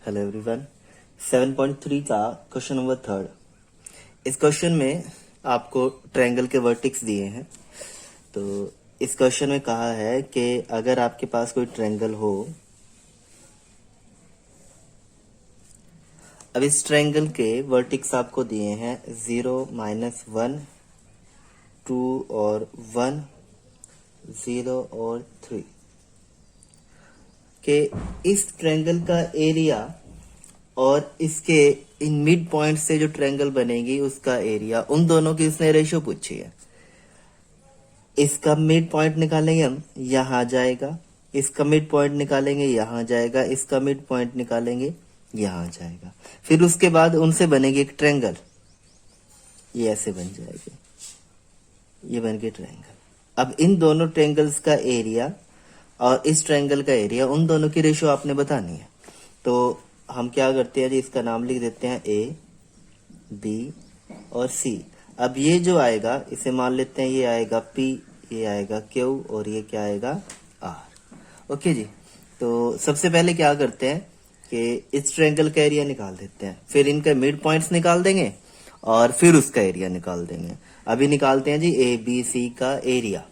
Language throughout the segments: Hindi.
Hello everyone. 7.3 का क्वेश्चन नंबर 3। इस क्वेश्चन में आपको ट्रायंगल के वर्टिक्स दिए हैं। तो इस क्वेश्चन में कहा है कि अगर आपके पास कोई ट्रायंगल हो, अब इस ट्रायंगल के वर्टिक्स आपको दिए हैं 0, -1, 2 और 1, 0 और 3 के इस ट्रायंगल का एरिया और इसके इन मिड पॉइंट से जो ट्रायंगल बनेगी उसका एरिया, उन दोनों की उसने रेशियो पूछी है। इसका मिड पॉइंट निकालेंगे हम, यहां जाएगा। इसका मिड पॉइंट निकालेंगे, यहां जाएगा। इसका मिड पॉइंट निकालेंगे, यहां जाएगा। फिर उसके बाद उनसे बनेगी एक ट्रायंगल, ये ऐसे बन जाएगी, ये बन गई ट्रायंगल। अब इन दोनों ट्रायंगल्स का एरिया और इस ट्रायंगल का एरिया, उन दोनों की रेशियो आपने बतानी है। तो हम क्या करते हैं जी, इसका नाम लिख देते हैं ए, बी और सी। अब ये जो आएगा इसे मान लेते हैं ये आएगा पी, ये आएगा क्यू और ये क्या आएगा आर। ओके जी। तो सबसे पहले क्या करते हैं कि इस ट्रायंगल का एरिया निकाल देते हैं, फिर इनके मिड पॉइंट्स निकाल देंगे और फिर उसका एरिया निकाल देंगे। अभी निकालते हैं जी ए बी सी का एरिया।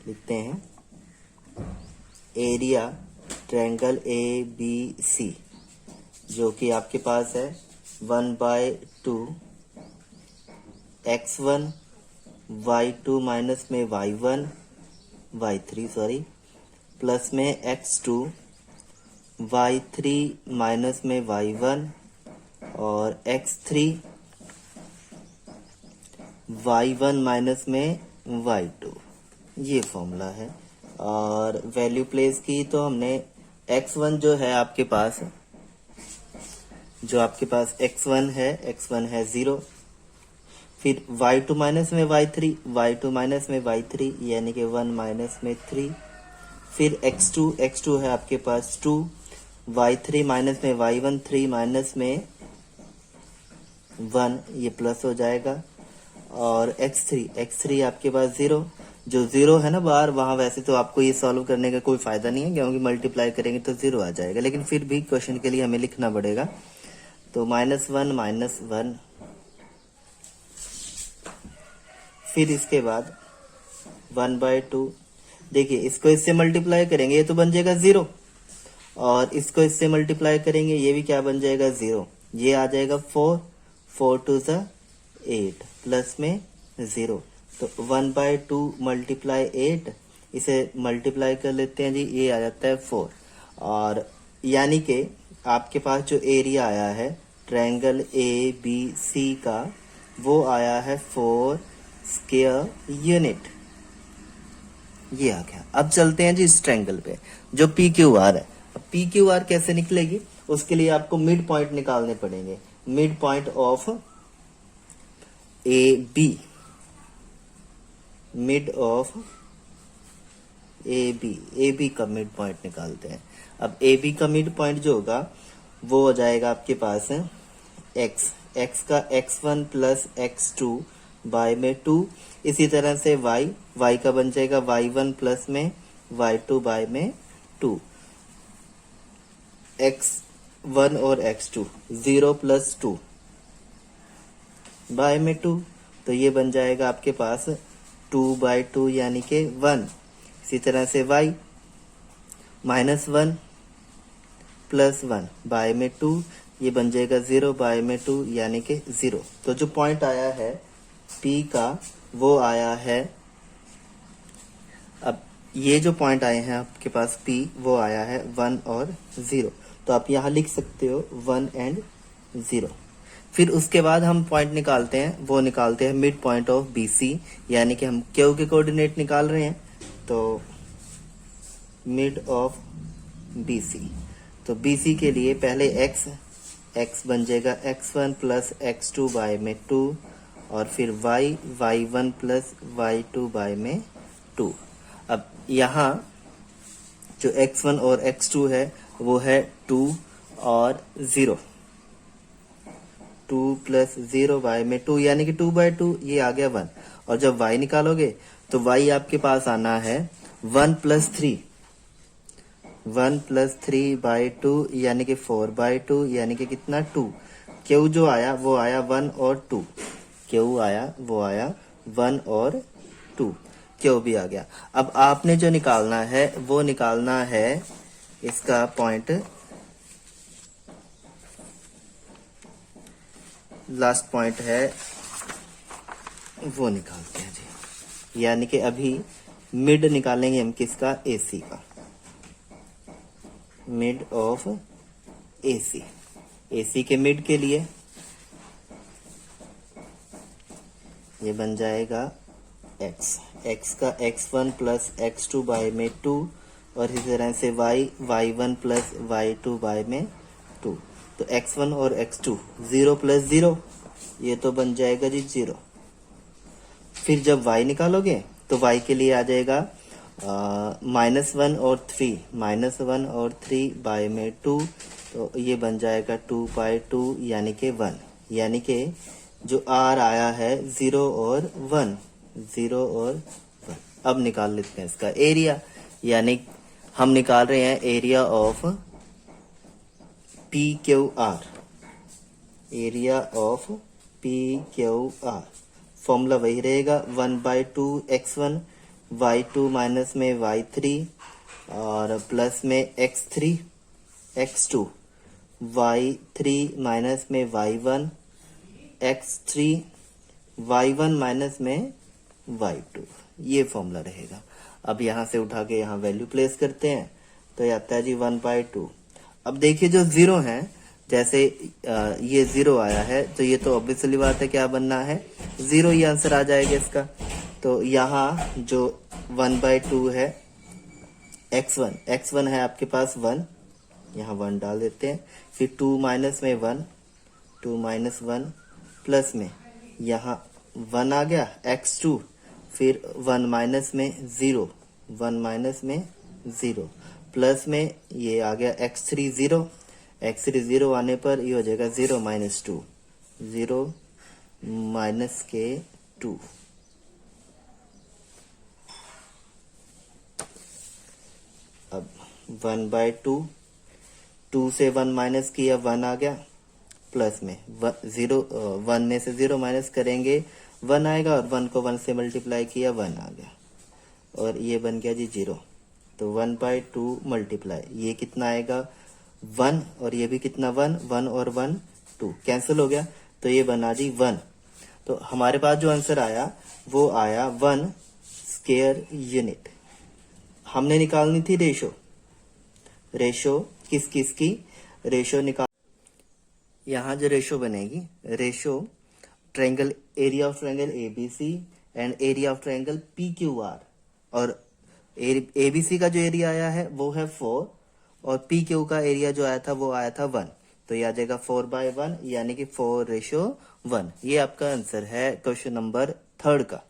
लिखते हैं area triangle A B C, जो कि आपके पास है 1/2 x1 y2 माइनस में y1 y3 सॉरी प्लस में x2 y3 माइनस में y1 और x3 y1 माइनस में y2। ये फॉर्मूला है। और वैल्यू प्लेस की तो हमने x1 जो है आपके पास, x1 है 0। फिर y2 माइनस में y3 यानी कि 1 माइनस में 3। फिर x2 है आपके पास 2, y3 माइनस में y1 3 माइनस में 1, ये प्लस हो जाएगा। और x3 आपके पास 0, जो 0 है ना बाहर, वहां वैसे तो आपको ये सॉल्व करने का कोई फायदा नहीं है क्योंकि मल्टीप्लाई करेंगे तो 0 आ जाएगा, लेकिन फिर भी क्वेश्चन के लिए हमें लिखना पड़ेगा। तो -1 फिर इसके बाद 1/2। देखिए इसको इससे मल्टीप्लाई करेंगे, ये तो बन जाएगा 0, और इसको इससे मल्टीप्लाई करेंगे, ये भी क्या बन जाएगा 0। ये आ जाएगा 4 2 8 प्लस में 0। तो 1/2 मल्टीप्लाई 8, इसे मल्टीप्लाई कर लेते हैं जी, ये आ जाता है 4। और यानी कि आपके पास जो एरिया आया है ट्रायंगल ए बी सी का, वो आया है 4 स्क्वायर यूनिट। ये आ गया। अब चलते हैं जी इस ट्रायंगल पे जो पी क्यू आर है। पी क्यू आर कैसे निकलेगी, उसके लिए आपको मिड पॉइंट निकालने पड़ेंगे। Mid point of A B, mid of A B का मिड पॉइंट निकालते हैं। अब ए बी का मिड पॉइंट जो होगा वो हो जाएगा आपके पास है x का x1 प्लस x2 y में 2। इसी तरह से y का बन जाएगा y1 प्लस में y2 y में 2। x1 और x2 0 प्लस 2 y में 2, तो ये बन जाएगा आपके पास 2/2 यानी कि 1। इसी तरह से y -1 प्लस 1 y में 2, ये बन जाएगा 0 y में 2 यानी कि 0। तो जो पॉइंट आया है P का वो आया है, अब ये जो पॉइंट आए हैं आपके पास P, वो आया है 1 और 0। तो आप यहाँ लिख सकते हो 1 एंड 0। फिर उसके बाद हम पॉइंट निकालते हैं, वो निकालते हैं मिड पॉइंट ऑफ BC, यानी कि हम क्यू के कोऑर्डिनेट निकाल रहे हैं। तो मिड ऑफ BC, तो BC के लिए पहले x बन जाएगा x1 प्लस x2 y में 2, और फिर y1 प्लस y2 y में 2। अब यहाँ जो x1 और x2 है वो है 2 और 0, 2 प्लस 0 y में 2 यानी कि 2/2, ये आ गया 1। और जब y निकालोगे तो y आपके पास आना है 1 प्लस 3, 1+3/2 यानी कि 4/2 यानी कि कितना 2। क्यू जो आया वो आया 1 और 2। क्यू आया वो आया 1 और 2। क्यू भी आ गया। अब आपने जो निकालना है वो निकालना है इसका पॉइंट, लास्ट पॉइंट है वो निकालते हैं जी। यानी कि अभी मिड निकालेंगे हम किसका, एसी का, मिड ऑफ एसी। एसी के मिड के लिए ये बन जाएगा x, x का x1 प्लस x2 बाय में 2 और इसी तरह से y, y1 plus y2 bye में 2। तो x1 और x2 0 प्लस 0 ये तो बन जाएगा जी 0। फिर जब y निकालोगे तो y के लिए आ जाएगा -1 और 3, -1 और 3 बाय में 2। तो ये बन जाएगा 2/2 यानी कि 1। यानी कि जो r आया है 0 और 1, 0 और 1। अब निकाल लेते हैं इसका एरिया। यानी हम निकाल रहे हैं area of PQR, area of PQR। Formula वही रहेगा 1/2 x1, y2 माइनस में y3 और प्लस में x3, x2, y3 माइनस में y1, x3, y1 माइनस में y2। ये फॉर्मूला रहेगा। अब यहां से उठा के यहां वैल्यू प्लेस करते हैं तो ये आता है जी 1/2। अब देखिए जो जीरो है, जैसे ये 0 आया है तो ये तो ऑब्वियसली बात है क्या बनना है, 0 ही आंसर आ जाएगा इसका। तो यहाँ जो 1/2 है x1 है आपके पास 1, यहाँ 1 डाल देते हैं। फिर 2 माइनस में 1, 2 माइनस 1 प्लस में यहाँ 1 आ गया x2, फिर 1 माइनस में 0, 1 माइनस में 0 प्लस में ये आ गया x3 0, x3 0 आने पर ये हो जाएगा 0 माइनस 2, 0 माइनस के 2। अब 1/2, 2 से 1 माइनस किया 1 आ गया, प्लस में 1 में से 0 माइनस करेंगे 1 आएगा और 1 को 1 से मल्टीप्लाई किया 1 आ गया और ये बन गया जी 0। तो 1/2 मल्टीप्लाई ये कितना आएगा 1 और ये भी कितना 1, 1 और 1 2 कैंसिल हो गया तो ये बना जी 1। तो हमारे पास जो आंसर आया वो आया 1 स्क्वायर यूनिट। हमने निकालनी थी रेशो। रेशो किस की, रेशो निकाल, यहाँ जो रेशो बनेगी, ratio triangle, area of triangle ABC and area of triangle PQR. और एबीसी का जो एरिया आया है वो है 4 और पीक्यू का एरिया जो आया था वो आया था 1। तो ये आ जाएगा 4/1 यानी कि 4:1। ये आपका आंसर है क्वेश्चन नंबर 3 का।